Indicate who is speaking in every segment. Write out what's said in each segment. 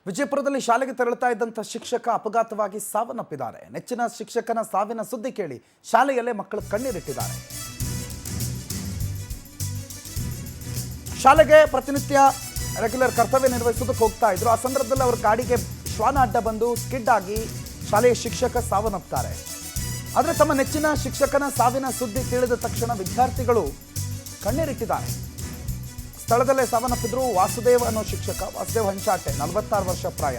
Speaker 1: ವಿಜಯಪುರದಲ್ಲಿ ಶಾಲೆಗೆ ತೆರಳುತ್ತಾ ಇದ್ದಂಥ ಶಿಕ್ಷಕ ಅಪಘಾತವಾಗಿ ಸಾವನ್ನಪ್ಪಿದ್ದಾರೆ. ನೆಚ್ಚಿನ ಶಿಕ್ಷಕನ ಸಾವಿನ ಸುದ್ದಿ ಕೇಳಿ ಶಾಲೆಯಲ್ಲೇ ಮಕ್ಕಳು ಕಣ್ಣೀರಿಟ್ಟಿದ್ದಾರೆ. ಶಾಲೆಗೆ ಪ್ರತಿನಿತ್ಯ ರೆಗ್ಯುಲರ್ ಕರ್ತವ್ಯ ನಿರ್ವಹಿಸೋದಕ್ಕೆ ಹೋಗ್ತಾ ಇದ್ರು. ಆ ಸಂದರ್ಭದಲ್ಲಿ ಅವರ ಗಾಡಿಗೆ ಶ್ವಾನ ಅಡ್ಡ ಬಂದು ಸ್ಕಿಡ್ ಆಗಿ ಶಾಲೆಯ ಶಿಕ್ಷಕ ಸಾವನ್ನಪ್ತಾರೆ. ಆದರೆ ತಮ್ಮ ನೆಚ್ಚಿನ ಶಿಕ್ಷಕನ ಸಾವಿನ ಸುದ್ದಿ ತಿಳಿದ ತಕ್ಷಣ ವಿದ್ಯಾರ್ಥಿಗಳು ಕಣ್ಣೀರಿಟ್ಟಿದ್ದಾರೆ. ಸ್ಥಳದಲ್ಲೇ ಸಾವನ್ನಪ್ಪಿದ್ರು ವಾಸುದೇವ್ ಅನ್ನೋ ಶಿಕ್ಷಕ. ವಾಸುದೇವ್ ಹಂಚಾಟೆ, 46 ವರ್ಷ ಪ್ರಾಯ.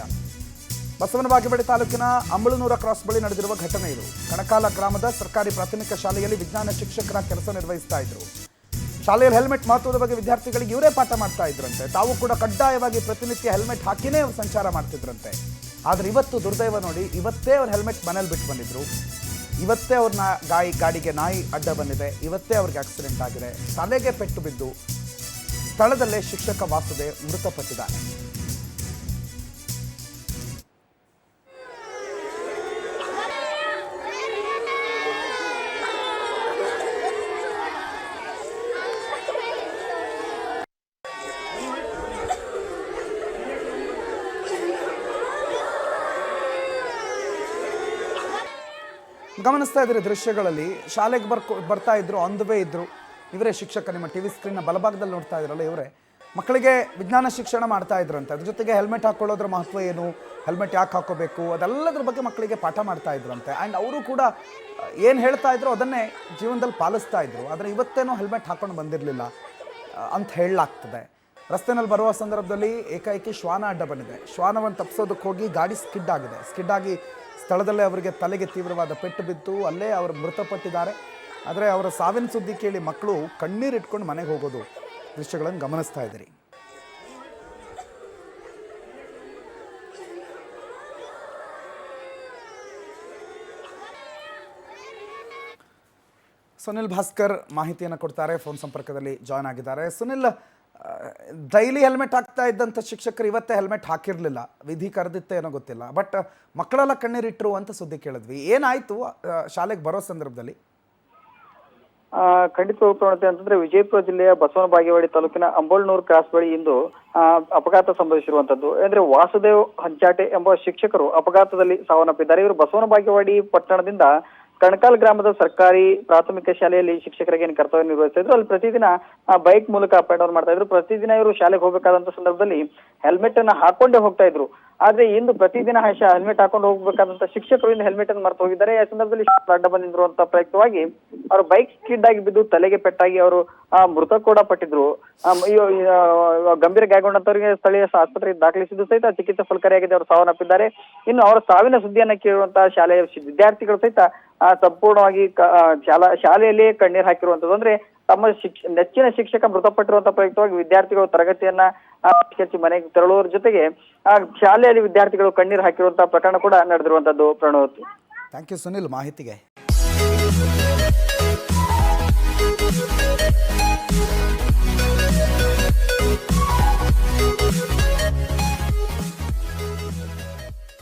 Speaker 1: ಬಸವನ ಬಾಗೇವಾಡಿ ತಾಲೂಕಿನ ಅಂಬಳನೂರ ಕ್ರಾಸ್ ಬಳಿ ನಡೆದಿರುವ ಘಟನೆ ಇದು. ಕಣಕಾಲ ಗ್ರಾಮದ ಸರ್ಕಾರಿ ಪ್ರಾಥಮಿಕ ಶಾಲೆಯಲ್ಲಿ ವಿಜ್ಞಾನ ಶಿಕ್ಷಕರ ಕೆಲಸ ನಿರ್ವಹಿಸ್ತಾ ಇದ್ರು. ಶಾಲೆಯಲ್ಲಿ ಹೆಲ್ಮೆಟ್ ಮಹತ್ವದ ಬಗ್ಗೆ ವಿದ್ಯಾರ್ಥಿಗಳಿಗೆ ಇವರೇ ಪಾಠ ಮಾಡ್ತಾ ಇದ್ರಂತೆ. ತಾವು ಕೂಡ ಕಡ್ಡಾಯವಾಗಿ ಪ್ರತಿನಿತ್ಯ ಹೆಲ್ಮೆಟ್ ಹಾಕಿನೇ ಅವರು ಸಂಚಾರ ಮಾಡ್ತಿದ್ರಂತೆ. ಆದರೆ ಇವತ್ತು ದುರ್ದೈವ ನೋಡಿ, ಇವತ್ತೇ ಅವ್ರು ಹೆಲ್ಮೆಟ್ ಮನೇಲಿ ಬಿಟ್ಟು ಬಂದಿದ್ರು. ಇವತ್ತೇ ಅವ್ರನ್ನ ಗಾಡಿಗೆ ನಾಯಿ ಅಡ್ಡ ಬಂದಿದೆ. ಇವತ್ತೇ ಅವ್ರಿಗೆ ಆಕ್ಸಿಡೆಂಟ್ ಆಗಿದೆ. ತಲೆಗೆ ಪೆಟ್ಟು ಬಿದ್ದು ಸ್ಥಳದಲ್ಲೇ ಶಿಕ್ಷಕ ವಾಸುದೇವ್ ಮೃತಪಟ್ಟಿದ್ದಾನೆ. ಗಮನಿಸ್ತಾ ಇದ್ದೀರಿ ದೃಶ್ಯಗಳಲ್ಲಿ. ಶಾಲೆಗೆ ಬರ್ತಾ ಇದ್ರು, ಆನ್ ದ ವೇ ಇದ್ರು. ಇವರೇ ಶಿಕ್ಷಕ. ನಿಮ್ಮ ಟಿವಿ ಸ್ಕ್ರೀನ್ನ ಬಲಭಾಗದಲ್ಲಿ ನೋಡ್ತಾ ಇದ್ರಲ್ಲ, ಇವರೇ ಮಕ್ಕಳಿಗೆ ವಿಜ್ಞಾನ ಶಿಕ್ಷಣ ಮಾಡ್ತಾ ಇದ್ರಂತೆ. ಅದ್ರ ಜೊತೆಗೆ ಹೆಲ್ಮೆಟ್ ಹಾಕೊಳ್ಳೋದ್ರ ಮಹತ್ವ ಏನು, ಹೆಲ್ಮೆಟ್ ಯಾಕೆ ಹಾಕೋಬೇಕು, ಅದೆಲ್ಲದ್ರ ಬಗ್ಗೆ ಮಕ್ಕಳಿಗೆ ಪಾಠ ಮಾಡ್ತಾ ಇದ್ರಂತೆ. ಆ್ಯಂಡ್ ಅವರು ಕೂಡ ಏನು ಹೇಳ್ತಾ ಇದ್ರು ಅದನ್ನೇ ಜೀವನದಲ್ಲಿ ಪಾಲಿಸ್ತಾ ಇದ್ರು. ಆದರೆ ಇವತ್ತೇನೋ ಹೆಲ್ಮೆಟ್ ಹಾಕೊಂಡು ಬಂದಿರಲಿಲ್ಲ ಅಂತ ಹೇಳಲಾಗ್ತದೆ. ರಸ್ತೆನಲ್ಲಿ ಬರುವ ಸಂದರ್ಭದಲ್ಲಿ ಏಕಾಏಕಿ ಶ್ವಾನ ಅಡ್ಡ ಬಂದಿದೆ. ಶ್ವಾನವನ್ನು ತಪ್ಪಿಸೋದಕ್ಕೆ ಹೋಗಿ ಗಾಡಿ ಸ್ಕಿಡ್ ಆಗಿದೆ. ಸ್ಕಿಡ್ ಆಗಿ ಸ್ಥಳದಲ್ಲೇ ಅವರಿಗೆ ತಲೆಗೆ ತೀವ್ರವಾದ ಪೆಟ್ಟು ಬಿದ್ದು ಅಲ್ಲೇ ಅವರು ಮೃತಪಟ್ಟಿದ್ದಾರೆ. ಆದರೆ ಅವರ ಸಾವಿನ ಸುದ್ದಿ ಕೇಳಿ ಮಕ್ಕಳು ಕಣ್ಣೀರಿಟ್ಕೊಂಡು ಮನೆಗೆ ಹೋಗೋದು ದೃಶ್ಯಗಳನ್ನು ಗಮನಿಸ್ತಾ ಇದ್ದೀರಿ. ಸುನಿಲ್ ಭಾಸ್ಕರ್ ಮಾಹಿತಿಯನ್ನು ಕೊಡ್ತಾರೆ. ಫೋನ್ ಸಂಪರ್ಕದಲ್ಲಿ ಜಾಯ್ನ್ ಆಗಿದ್ದಾರೆ. ಸುನಿಲ್, ಡೈಲಿ ಹೆಲ್ಮೆಟ್ ಹಾಕ್ತಾ ಇದ್ದಂಥ ಶಿಕ್ಷಕರು ಇವತ್ತೇ ಹೆಲ್ಮೆಟ್ ಹಾಕಿರಲಿಲ್ಲ. ವಿಧಿ ಕರೆದಿತ್ತೆ ಏನೋ ಗೊತ್ತಿಲ್ಲ. ಬಟ್ ಮಕ್ಕಳೆಲ್ಲ ಕಣ್ಣೀರಿಟ್ರು ಅಂತ ಸುದ್ದಿ ಕೇಳಿದ್ವಿ. ಏನಾಯಿತು ಶಾಲೆಗೆ ಬರೋ ಸಂದರ್ಭದಲ್ಲಿ?
Speaker 2: ಖಂಡಿತವಾಗಿ ಪ್ರಣತೆ ಅಂತಂದ್ರೆ ವಿಜಯಪುರ ಜಿಲ್ಲೆಯ ಬಸವನ ಬಾಗೇವಾಡಿ ತಾಲೂಕಿನ ಅಂಬಳನೂರು ಕ್ರಾಸ್ ಬಳಿ ಇಂದು ಅಪಘಾತ ಸಂಭವಿಸಿರುವಂತದ್ದು. ಅಂದ್ರೆ ವಾಸುದೇವ್ ಹಂಚಾಟೆ ಎಂಬ ಶಿಕ್ಷಕರು ಅಪಘಾತದಲ್ಲಿ ಸಾವನ್ನಪ್ಪಿದ್ದಾರೆ. ಇವರು ಬಸವನ ಬಾಗೇವಾಡಿ ಪಟ್ಟಣದಿಂದ ಕಣಕಾಲ್ ಗ್ರಾಮದ ಸರ್ಕಾರಿ ಪ್ರಾಥಮಿಕ ಶಾಲೆಯಲ್ಲಿ ಶಿಕ್ಷಕರಿಗೆ ಕರ್ತವ್ಯ ನಿರ್ವಹಿಸ್ತಾ ಇದ್ರು. ಅಲ್ಲಿ ಪ್ರತಿದಿನ ಬೈಕ್ ಮೂಲಕ ಅಪ್ ಅಂಡ್ ಡೌನ್ ಮಾಡ್ತಾ ಇದ್ರು. ಪ್ರತಿದಿನ ಇವರು ಶಾಲೆಗೆ ಹೋಗಬೇಕಾದಂತ ಸಂದರ್ಭದಲ್ಲಿ ಹೆಲ್ಮೆಟ್ ಅನ್ನ ಹಾಕೊಂಡೇ ಹೋಗ್ತಾ ಇದ್ರು. ಆದ್ರೆ ಇಂದು ಪ್ರತಿದಿನ ಹೆಲ್ಮೆಟ್ ಹಾಕೊಂಡು ಹೋಗ್ಬೇಕಾದಂತ ಶಿಕ್ಷಕರು ಇಂದು ಹೆಲ್ಮೆಟ್ ಅನ್ನು ಮರೆತು ಹೋಗಿದ್ದಾರೆ. ಆ ಸಂದರ್ಭದಲ್ಲಿ ಅಡ್ಡ ಬಂದಿದ್ರು ಅಂತ ಪ್ರಯುಕ್ತವಾಗಿ ಅವರು ಬೈಕ್ ಸ್ಕಿಡ್ ಆಗಿ ಬಿದ್ದು ತಲೆಗೆ ಪೆಟ್ಟಾಗಿ ಅವರು ಮೃತ ಕೂಡ ಪಟ್ಟಿದ್ರು. ಗಂಭೀರ ಗಾಯಗೊಂಡಂತವರಿಗೆ ಸ್ಥಳೀಯ ಆಸ್ಪತ್ರೆಗೆ ದಾಖಲಿಸಿದ್ದು ಸಹಿತ ಚಿಕಿತ್ಸೆ ಫಲಕಾರಿಯಾಗಿದೆ. ಅವರು ಸಾವನ್ನಪ್ಪಿದ್ದಾರೆ. ಇನ್ನು ಅವರ ಸಾವಿನ ಸುದ್ದಿಯನ್ನ ಕೇಳುವಂತಹ ಶಾಲೆಯ ವಿದ್ಯಾರ್ಥಿಗಳು ಸಹಿತ ಸಂಪೂರ್ಣವಾಗಿ ಶಾಲೆಯಲ್ಲಿ ಕಣ್ಣೀರ್ ಹಾಕಿರುವಂತದ್ದು. ಅಂದ್ರೆ ತಮ್ಮ ನೆಚ್ಚಿನ ಶಿಕ್ಷಕ ಮೃತಪಟ್ಟಿರುವಂತಹ ಪ್ರಯುಕ್ತವಾಗಿ ವಿದ್ಯಾರ್ಥಿಗಳು ತರಗತಿಯನ್ನ ಮನೆಗೆ ತೆರಳುವುದರ ಜೊತೆಗೆ ಶಾಲೆಯಲ್ಲಿ ವಿದ್ಯಾರ್ಥಿಗಳು ಕಣ್ಣೀರ್ ಹಾಕಿರುವಂತಹ ಪ್ರಕರಣ ಕೂಡ ನಡೆದಿರುವಂತದ್ದು. ಪ್ರಣವ್,
Speaker 1: ಥ್ಯಾಂಕ್ ಯು ಸುನಿಲ್ ಮಾಹಿತಿಗೆ.